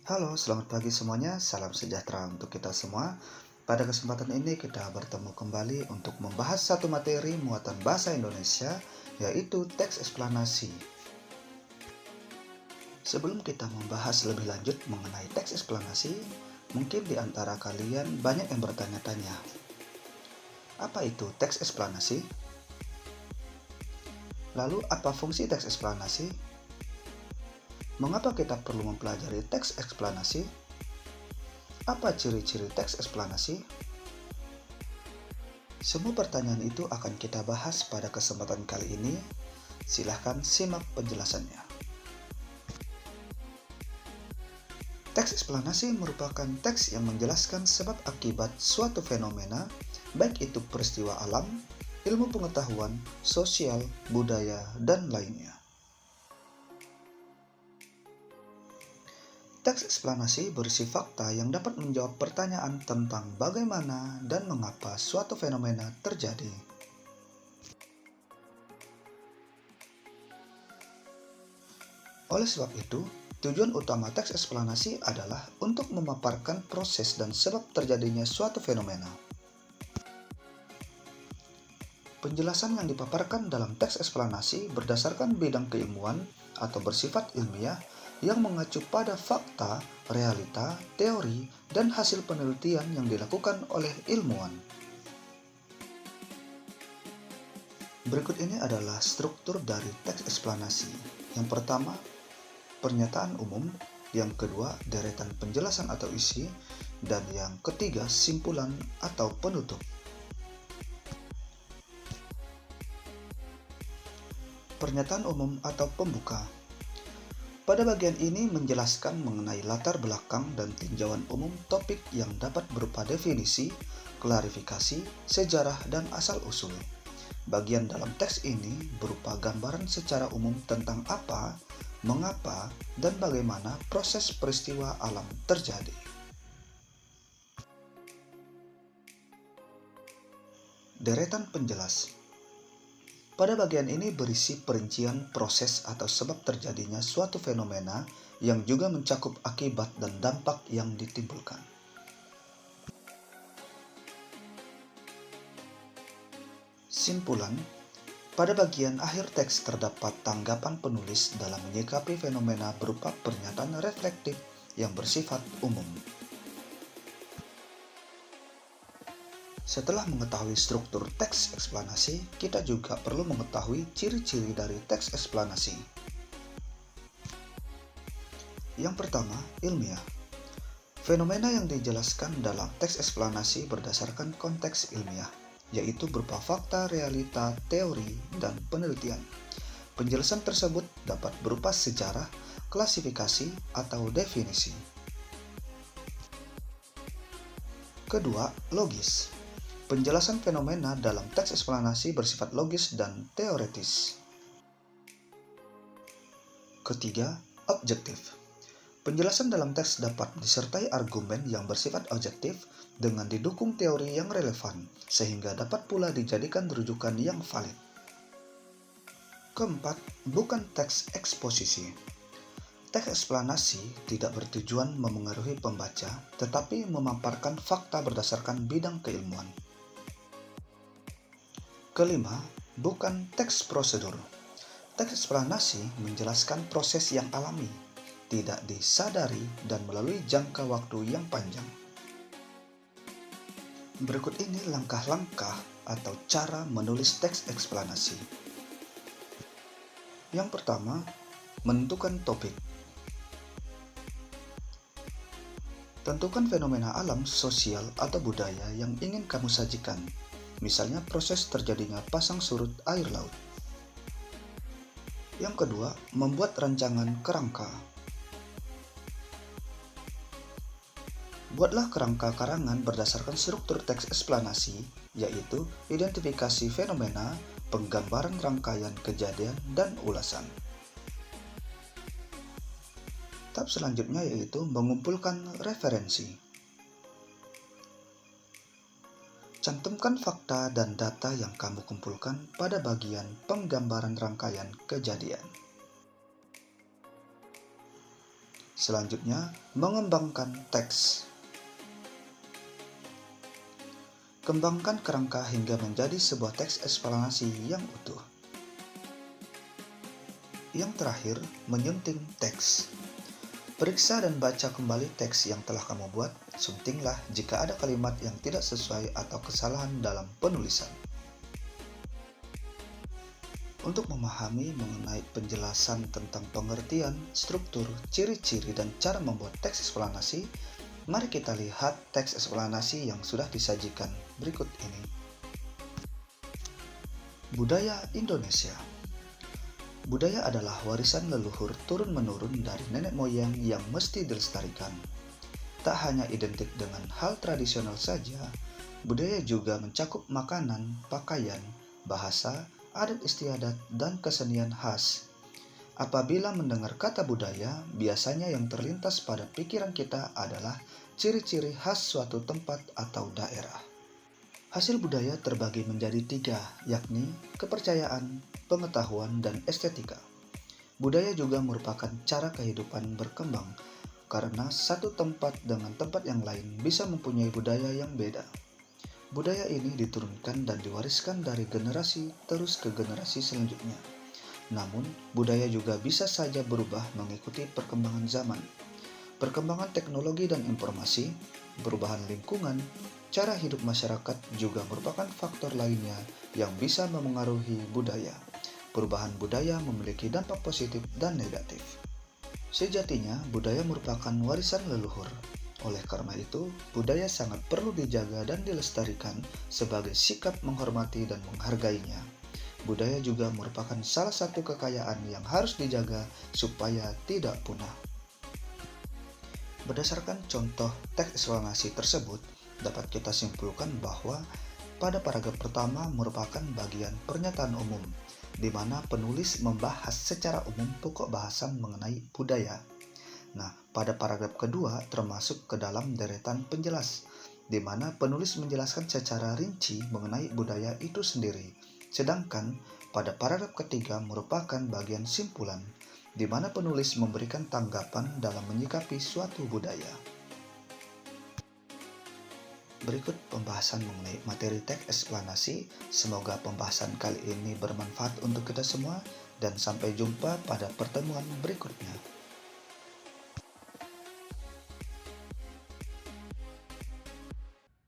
Halo, selamat pagi semuanya. Salam sejahtera untuk kita semua. Pada kesempatan ini kita bertemu kembali untuk membahas satu materi muatan bahasa Indonesia, yaitu teks eksplanasi. Sebelum kita membahas lebih lanjut mengenai teks eksplanasi, mungkin di antara kalian banyak yang bertanya-tanya, apa itu teks eksplanasi? Lalu, apa fungsi teks eksplanasi? Mengapa kita perlu mempelajari teks eksplanasi? Apa ciri-ciri teks eksplanasi? Semua pertanyaan itu akan kita bahas pada kesempatan kali ini. Silahkan simak penjelasannya. Teks eksplanasi merupakan teks yang menjelaskan sebab akibat suatu fenomena, baik itu peristiwa alam, ilmu pengetahuan, sosial, budaya, dan lainnya. Teks eksplanasi berisi fakta yang dapat menjawab pertanyaan tentang bagaimana dan mengapa suatu fenomena terjadi. Oleh sebab itu, tujuan utama teks eksplanasi adalah untuk memaparkan proses dan sebab terjadinya suatu fenomena. Penjelasan yang dipaparkan dalam teks eksplanasi berdasarkan bidang keilmuan atau bersifat ilmiah yang mengacu pada fakta, realita, teori, dan hasil penelitian yang dilakukan oleh ilmuwan. Berikut ini adalah struktur dari teks eksplanasi. Yang pertama, pernyataan umum, yang kedua deretan penjelasan atau isi, dan yang ketiga simpulan atau penutup. Pernyataan umum atau pembuka. Pada bagian ini menjelaskan mengenai latar belakang dan tinjauan umum topik yang dapat berupa definisi, klarifikasi, sejarah, dan asal-usul. Bagian dalam teks ini berupa gambaran secara umum tentang apa, mengapa, dan bagaimana proses peristiwa alam terjadi. Deretan penjelas. Pada bagian ini berisi perincian proses atau sebab terjadinya suatu fenomena yang juga mencakup akibat dan dampak yang ditimbulkan. Simpulan. Pada bagian akhir teks terdapat tanggapan penulis dalam menyikapi fenomena berupa pernyataan reflektif yang bersifat umum. Setelah mengetahui struktur teks eksplanasi, kita juga perlu mengetahui ciri-ciri dari teks eksplanasi. Yang pertama, ilmiah. Fenomena yang dijelaskan dalam teks eksplanasi berdasarkan konteks ilmiah, yaitu berupa fakta, realita, teori, dan penelitian. Penjelasan tersebut dapat berupa sejarah, klasifikasi, atau definisi. Kedua, logis. Penjelasan fenomena dalam teks eksplanasi bersifat logis dan teoretis. Ketiga, objektif. Penjelasan dalam teks dapat disertai argumen yang bersifat objektif dengan didukung teori yang relevan, sehingga dapat pula dijadikan rujukan yang valid. Keempat, bukan teks eksposisi. Teks eksplanasi tidak bertujuan memengaruhi pembaca, tetapi memaparkan fakta berdasarkan bidang keilmuan. Kelima, bukan teks prosedur. Teks eksplanasi menjelaskan proses yang alami, tidak disadari, dan melalui jangka waktu yang panjang. Berikut ini langkah-langkah atau cara menulis teks eksplanasi. Yang pertama, menentukan topik. Tentukan fenomena alam, sosial, atau budaya yang ingin kamu sajikan. Misalnya proses terjadinya pasang surut air laut. Yang kedua, membuat rancangan kerangka. Buatlah kerangka karangan berdasarkan struktur teks eksplanasi, yaitu identifikasi fenomena, penggambaran rangkaian kejadian, dan ulasan. Tahap selanjutnya yaitu mengumpulkan referensi. Cantumkan fakta dan data yang kamu kumpulkan pada bagian penggambaran rangkaian kejadian. Selanjutnya, mengembangkan teks. Kembangkan kerangka hingga menjadi sebuah teks eksplanasi yang utuh. Yang terakhir, menyunting teks. Periksa dan baca kembali teks yang telah kamu buat. Suntinglah jika ada kalimat yang tidak sesuai atau kesalahan dalam penulisan. Untuk memahami mengenai penjelasan tentang pengertian, struktur, ciri-ciri, dan cara membuat teks eksplanasi, mari kita lihat teks eksplanasi yang sudah disajikan berikut ini. Budaya Indonesia. Budaya adalah warisan leluhur turun-menurun dari nenek moyang yang mesti dilestarikan. Tak hanya identik dengan hal tradisional saja, budaya juga mencakup makanan, pakaian, bahasa, adat istiadat, dan kesenian khas. Apabila mendengar kata budaya, biasanya yang terlintas pada pikiran kita adalah ciri-ciri khas suatu tempat atau daerah. Hasil budaya terbagi menjadi 3, yakni kepercayaan, pengetahuan, dan estetika. Budaya juga merupakan cara kehidupan berkembang, karena satu tempat dengan tempat yang lain bisa mempunyai budaya yang beda. Budaya ini diturunkan dan diwariskan dari generasi terus ke generasi selanjutnya. Namun, budaya juga bisa saja berubah mengikuti perkembangan zaman. Perkembangan teknologi dan informasi, perubahan lingkungan, cara hidup masyarakat juga merupakan faktor lainnya yang bisa memengaruhi budaya. Perubahan budaya memiliki dampak positif dan negatif. Sejatinya, budaya merupakan warisan leluhur. Oleh karena itu, budaya sangat perlu dijaga dan dilestarikan sebagai sikap menghormati dan menghargainya. Budaya juga merupakan salah satu kekayaan yang harus dijaga supaya tidak punah. Berdasarkan contoh teks eksplanasi tersebut, dapat kita simpulkan bahwa pada paragraf pertama merupakan bagian pernyataan umum, di mana penulis membahas secara umum pokok bahasan mengenai budaya. Nah, pada paragraf kedua termasuk ke dalam deretan penjelas, di mana penulis menjelaskan secara rinci mengenai budaya itu sendiri. Sedangkan pada paragraf ketiga merupakan bagian simpulan, di mana penulis memberikan tanggapan dalam menyikapi suatu budaya. Berikut pembahasan mengenai materi teks eksplanasi. Semoga pembahasan kali ini bermanfaat untuk kita semua, dan sampai jumpa pada pertemuan berikutnya.